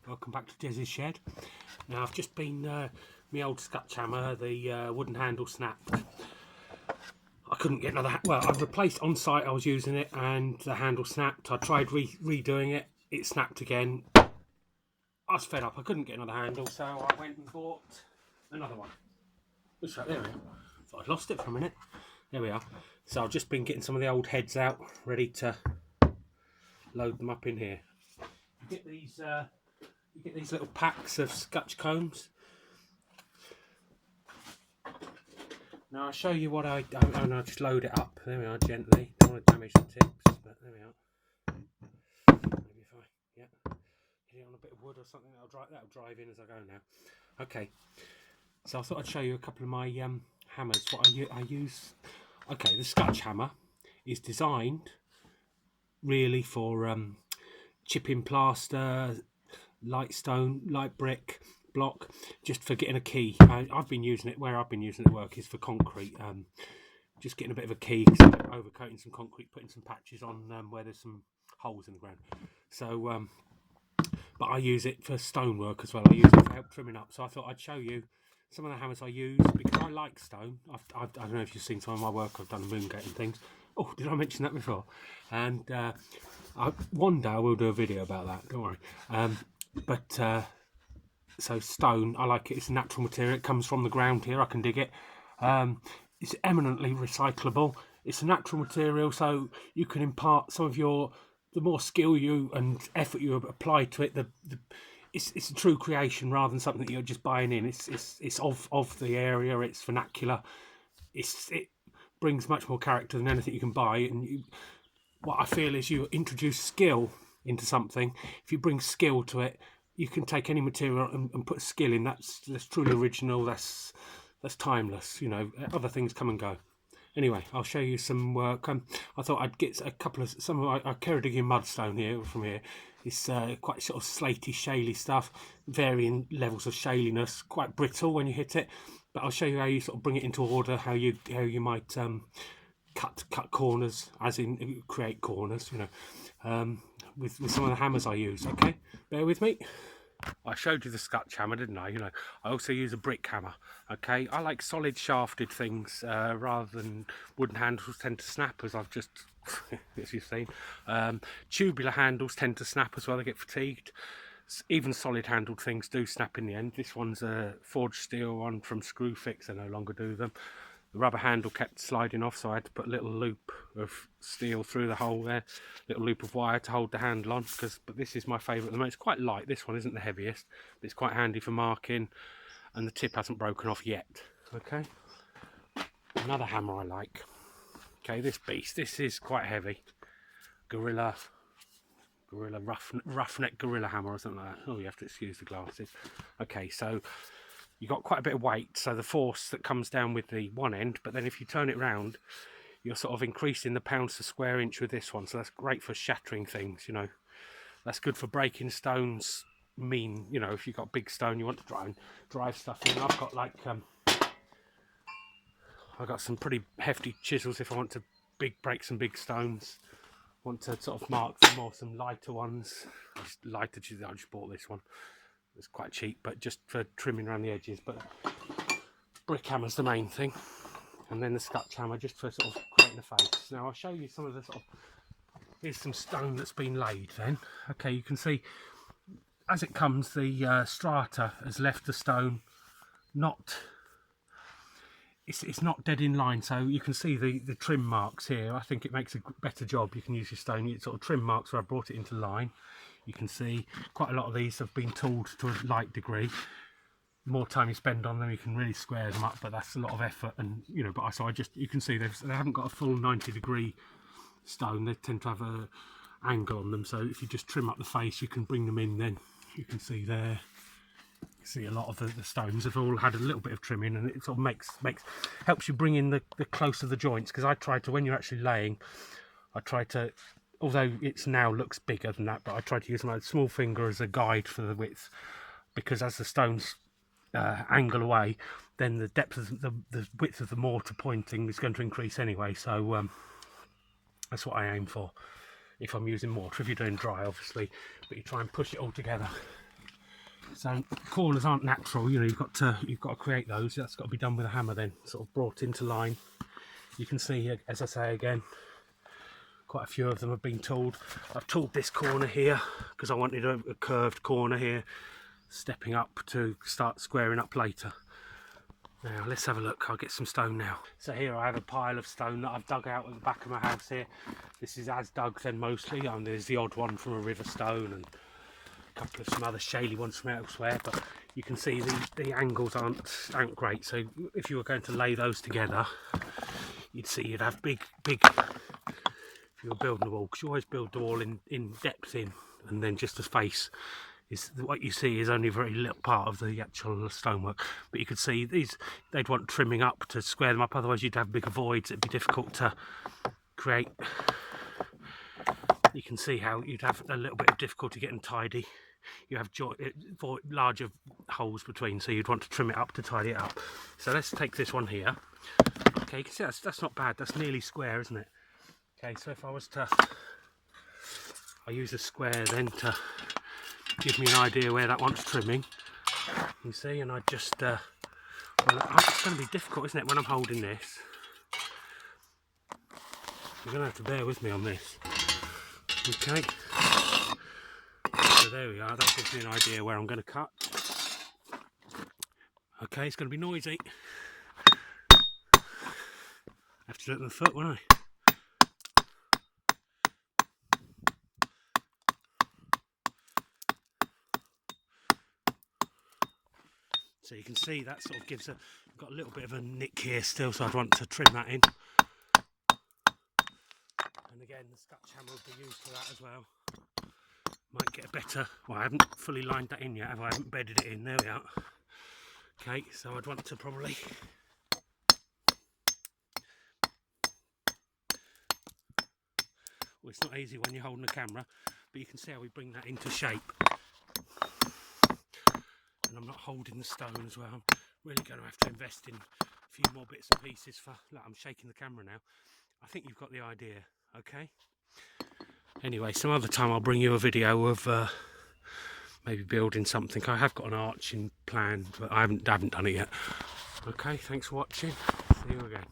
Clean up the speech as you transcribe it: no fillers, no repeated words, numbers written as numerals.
Welcome back to Dez's shed. Now I've just been, my old Scotch hammer, the wooden handle snapped. I couldn't get another, well I've replaced on site, I was using it and the handle snapped. I tried redoing it, it snapped again. I was fed up, I couldn't get another handle, so I went and bought another one. Looks like, there we are. Thought I'd lost it for a minute. There we are. So I've just been getting some of the old heads out, ready to load them up in here. You get these little packs of Scotch combs. Now I'll show you what I do, and I'll just load it up. There we are, gently. Don't want to damage the tips, but there we are. Maybe if I, yeah, hit it on a bit of wood or something, that'll drive in as I go now. Okay, so I thought I'd show you a couple of my hammers. What I use. Okay, the Scotch hammer is designed really for chipping plaster, light stone, light brick, block, just for getting a key. I've been using it, where I've been using it at work is for concrete, just getting a bit of a key, overcoating some concrete, putting some patches on where there's some holes in the ground. So but I use it for stonework as well. I use it for help trimming up, so I thought I'd show you some of the hammers I use because I like stone. I don't know if you've seen some of my work, I've done moongate and things. Oh, did I mention that before? And one day I will do a video about that, don't worry. So stone, I like it. It's a natural material. It comes from the ground here. I can dig it. It's eminently recyclable. It's a natural material, so you can impart some of the more skill you and effort you apply to it. It's a true creation rather than something that you're just buying in. It's of the area. It's vernacular. It brings much more character than anything you can buy. And what I feel is you introduce skill into something. If you bring skill to it, you can take any material and put skill in. That's truly original. That's timeless. You know, other things come and go. Anyway, I'll show you some work. I thought I'd get a couple of some of my Ceredigion mudstone here from here. It's quite sort of slaty, shaly stuff, varying levels of shaliness. Quite brittle when you hit it, but I'll show you how you sort of bring it into order. How you might cut corners, as in create corners. You know. With some of the hammers I use. Okay, bear with me. I showed you the Scotch hammer, didn't I? You know, I also use a brick hammer. Okay, I like solid shafted things rather than wooden handles tend to snap, as I've just, as you've seen. Tubular handles tend to snap as well. They get fatigued. Even solid handled things do snap in the end. This one's a forged steel one from Screwfix. I no longer do them. The rubber handle kept sliding off, so I had to put a little loop of steel through the hole there, little loop of wire to hold the handle on. But this is my favourite at the moment. It's quite light. This one isn't the heaviest, but it's quite handy for marking, and the tip hasn't broken off yet. Okay, another hammer I like. Okay, this beast. This is quite heavy. Gorilla roughneck gorilla hammer or something like that. Oh, you have to excuse the glasses. Okay, so you've got quite a bit of weight, so the force that comes down with the one end, but then if you turn it round, you're sort of increasing the pounds per square inch with this one, so that's great for shattering things, you know. That's good for breaking stones. You know, if you've got big stone you want to drive stuff in. I've got like I've got some pretty hefty chisels if I want to break some big stones. Want to sort of mark some lighter ones. Lighter chisels. I just bought this one. It's quite cheap, but just for trimming around the edges. But brick hammer's the main thing, and then the Scotch hammer just for sort of creating a face. Now I'll show you some of the sort of. Here's some stone that's been laid. Then, okay, you can see as it comes, the strata has left the stone not. It's not dead in line, so you can see the trim marks here. I think it makes a better job. You can use your stone. You sort of trim marks where I brought it into line. You can see quite a lot of these have been tooled to a light degree. The more time you spend on them, you can really square them up, but that's a lot of effort. And you know, you can see they haven't got a full 90-degree stone. They tend to have a angle on them, so if you just trim up the face, you can bring them in. Then you can see there. You see a lot of the stones have all had a little bit of trimming, and it sort of helps you bring in the closer the joints. Because I try to, when you're actually laying, although it's now looks bigger than that, but I try to use my small finger as a guide for the width, because as the stones angle away, then the depth of the width of the mortar pointing is going to increase anyway. So that's what I aim for if I'm using mortar. If you're doing dry, obviously, but you try and push it all together. So corners aren't natural, you know, you've got to create those. That's got to be done with a hammer then, sort of brought into line. You can see, as I say again, quite a few of them have been tooled. I've tooled this corner here because I wanted a curved corner here, stepping up to start squaring up later. Now let's have a look. I'll get some stone now. So here I have a pile of stone that I've dug out at the back of my house here. This is as dug then mostly, and there's the odd one from a river stone and a couple of some other shaly ones from elsewhere, but you can see the angles aren't great. So if you were going to lay those together, you'd see you'd have big if you were building the wall, because you always build the wall in depth in, and then just the face is what you see is only a very little part of the actual stonework. But you could see these, they'd want trimming up to square them up, otherwise you'd have bigger voids. It'd be difficult to create. You can see how you'd have a little bit of difficulty getting tidy. You have larger holes between, so you'd want to trim it up to tidy it up. So let's take this one here. Okay, you can see that's not bad. That's nearly square, isn't it? Okay, so if I was to, I use a square then to give me an idea where that wants trimming. You see, and I just, well, it's going to be difficult, isn't it, when I'm holding this? You're going to have to bear with me on this. Okay. So there we are, that gives me an idea where I'm going to cut. Okay, it's going to be noisy. I have to do it with my foot, won't I? So you can see that sort of gives got a little bit of a nick here still, so I'd want to trim that in. And again, the Scotch hammer will be used for that as well. Might get a better, well, I haven't fully lined that in yet, have I? I haven't bedded it in, there we are. Okay, so I'd want to probably, well, it's not easy when you're holding a camera, but you can see how we bring that into shape. And I'm not holding the stone as well. I'm really going to have to invest in a few more bits and pieces for, look, I'm shaking the camera now. I think you've got the idea, okay? Anyway, some other time I'll bring you a video of maybe building something. I have got an arch in plan, but I haven't done it yet. Okay, thanks for watching. See you again.